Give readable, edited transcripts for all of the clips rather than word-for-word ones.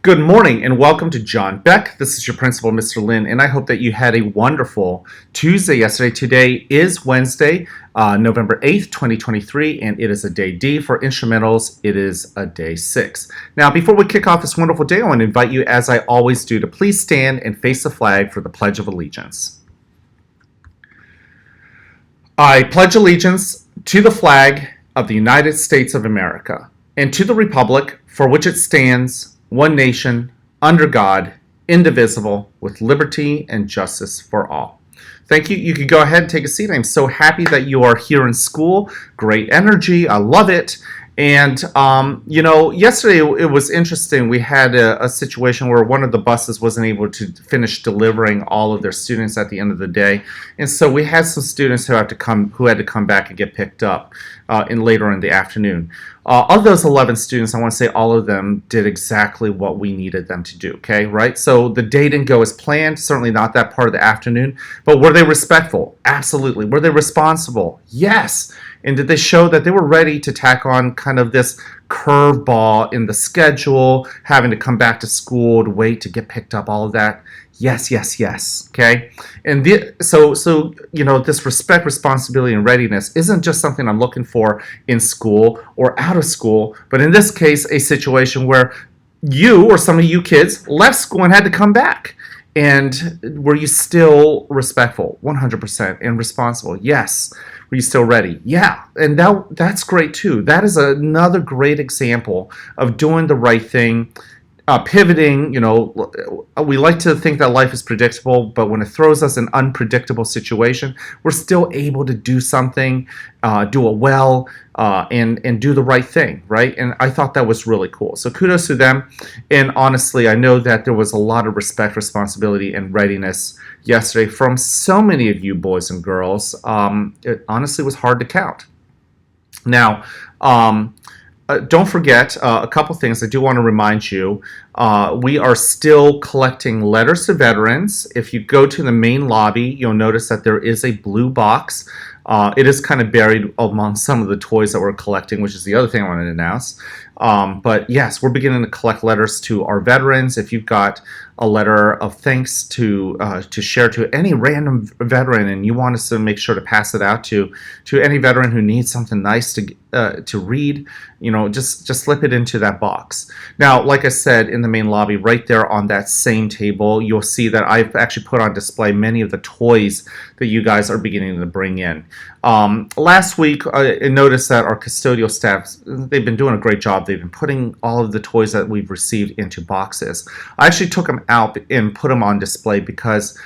Good morning and welcome to John Beck. This is your principal, Mr. Lin, and I hope that you had a wonderful Tuesday yesterday. Today is Wednesday, November 8th, 2023, and it is a day D. For instrumentals, it is a day 6. Now, before we kick off this wonderful day, I want to invite you, as I always do, to please stand and face the flag for the Pledge of Allegiance. I pledge allegiance to the flag of the United States of America and to the republic for which it stands, one nation, under God, indivisible, with liberty and justice for all. Thank you. You can go ahead and take a seat. I'm so happy that you are here in school. Great energy. I love it. And, yesterday it was interesting. We had a situation where one of the buses wasn't able to finish delivering all of their students at the end of the day. And so we had some students who had to come back and get picked up later in the afternoon. Of those 11 students, I want to say all of them did exactly what we needed them to do, okay, right? So the day didn't go as planned, certainly not that part of the afternoon, but were they respectful? Absolutely. Were they responsible? Yes. And did they show that they were ready to tack on kind of this curveball in the schedule, having to come back to school to wait to get picked up, all of that? Yes. Okay, and this respect, responsibility, and readiness isn't just something I'm looking for in school or out of school, but in this case, a situation where you or some of you kids left school and had to come back. And were you still respectful? 100%. And responsible? Yes. Were you still ready? Yeah. And that's great too. That is another great example of doing the right thing. Pivoting, we like to think that life is predictable, but when it throws us an unpredictable situation, we're still able to do something, do it well, and do the right thing, right? And I thought that was really cool. So kudos to them. And honestly, I know that there was a lot of respect, responsibility, and readiness yesterday from so many of you boys and girls. It honestly was hard to count. Now, don't forget a couple things. I do want to remind you, we are still collecting letters to veterans. If you go to the main lobby, you'll notice that there is a blue box. It is kind of buried among some of the toys that we're collecting, which is the other thing I wanted to announce. But yes, we're beginning to collect letters to our veterans. If you've got a letter of thanks to share to any random veteran, and you want us to make sure to pass it out to any veteran who needs something nice to read, just slip it into that box. Now, like I said, in the main lobby, right there on that same table, you'll see that I've actually put on display many of the toys that you guys are beginning to bring in. Last week, I noticed that our custodial staff, they've been doing a great job. They've been putting all of the toys that we've received into boxes. I actually took them out and put them on display because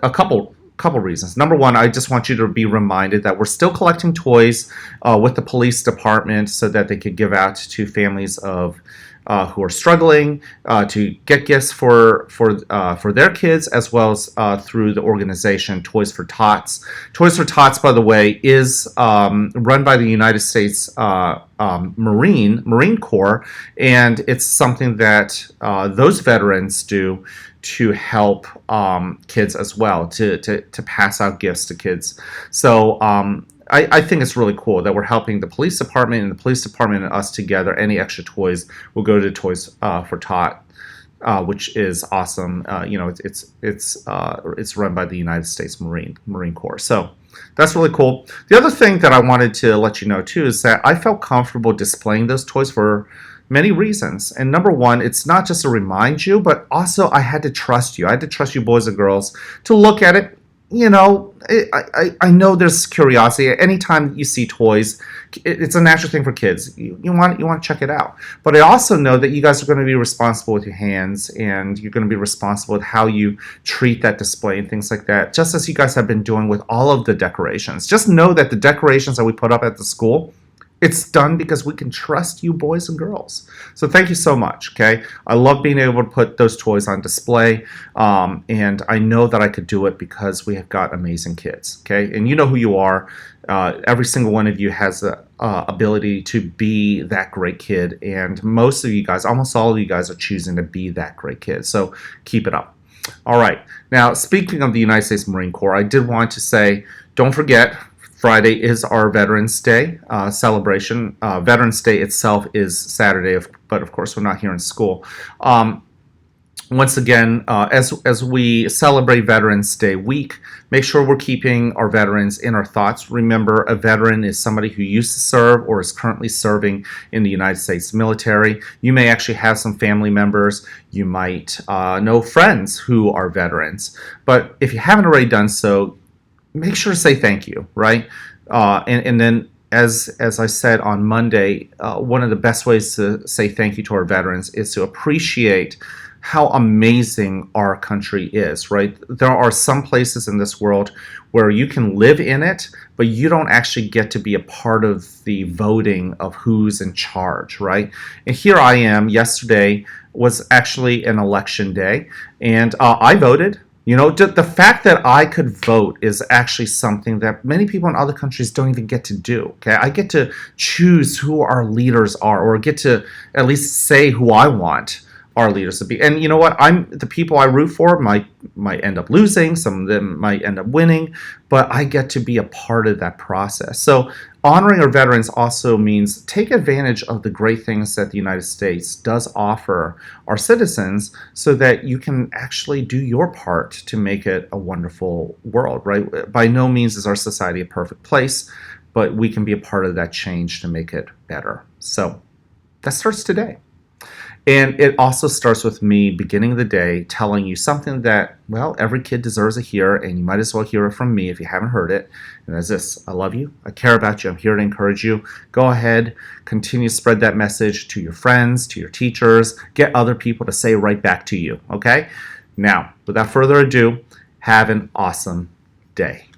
a couple reasons. Number one, I just want you to be reminded that we're still collecting toys with the police department so that they could give out to families of who are struggling to get gifts for their kids, as well as through the organization Toys for Tots. Toys for Tots, by the way, is run by the United States Marine Corps, and it's something that those veterans do to help kids as well, to pass out gifts to kids. So I think it's really cool that we're helping the police department and the police department and us together. Any extra toys will go to Toys for Tot, which is awesome. It's run by the United States Marine Corps. So that's really cool. The other thing that I wanted to let you know too is that I felt comfortable displaying those toys for many reasons. And number one, it's not just to remind you, but also I had to trust you. I had to trust you boys and girls to look at it. I know there's curiosity. Anytime you see toys, it's a natural thing for kids. You want to check it out. But I also know that you guys are going to be responsible with your hands, and you're going to be responsible with how you treat that display and things like that, just as you guys have been doing with all of the decorations. Just know that the decorations that we put up at the school, it's done because we can trust you boys and girls. So thank you so much, okay? I love being able to put those toys on display, and I know that I could do it because we have got amazing kids, okay? And you know who you are. Every single one of you has the ability to be that great kid, and most of you guys, almost all of you guys, are choosing to be that great kid. So keep it up. All right. Now, speaking of the United States Marine Corps, I did want to say, don't forget, Friday is our Veterans Day celebration. Veterans Day itself is Saturday, but of course we're not here in school. once again, as we celebrate Veterans Day week, make sure we're keeping our veterans in our thoughts. Remember, a veteran is somebody who used to serve or is currently serving in the United States military. You may actually have some family members. You might know friends who are veterans. But if you haven't already done so, make sure to say thank you, right? And then, as I said on Monday, one of the best ways to say thank you to our veterans is to appreciate how amazing our country is, right? There are some places in this world where you can live in it, but you don't actually get to be a part of the voting of who's in charge, right? And here I am. Yesterday was actually an election day, and I voted. You know, the fact that I could vote is actually something that many people in other countries don't even get to do. Okay, I get to choose who our leaders are, or get to at least say who I want our leaders to be. And you know what? The people I root for might end up losing. Some of them might end up winning, but I get to be a part of that process. So honoring our veterans also means take advantage of the great things that the United States does offer our citizens so that you can actually do your part to make it a wonderful world, right? By no means is our society a perfect place, but we can be a part of that change to make it better. So that starts today. And it also starts with me beginning the day telling you something that, well, every kid deserves to hear, and you might as well hear it from me if you haven't heard it. And that's this: I love you. I care about you. I'm here to encourage you. Go ahead, continue to spread that message to your friends, to your teachers. Get other people to say right back to you, okay? Now, without further ado, have an awesome day.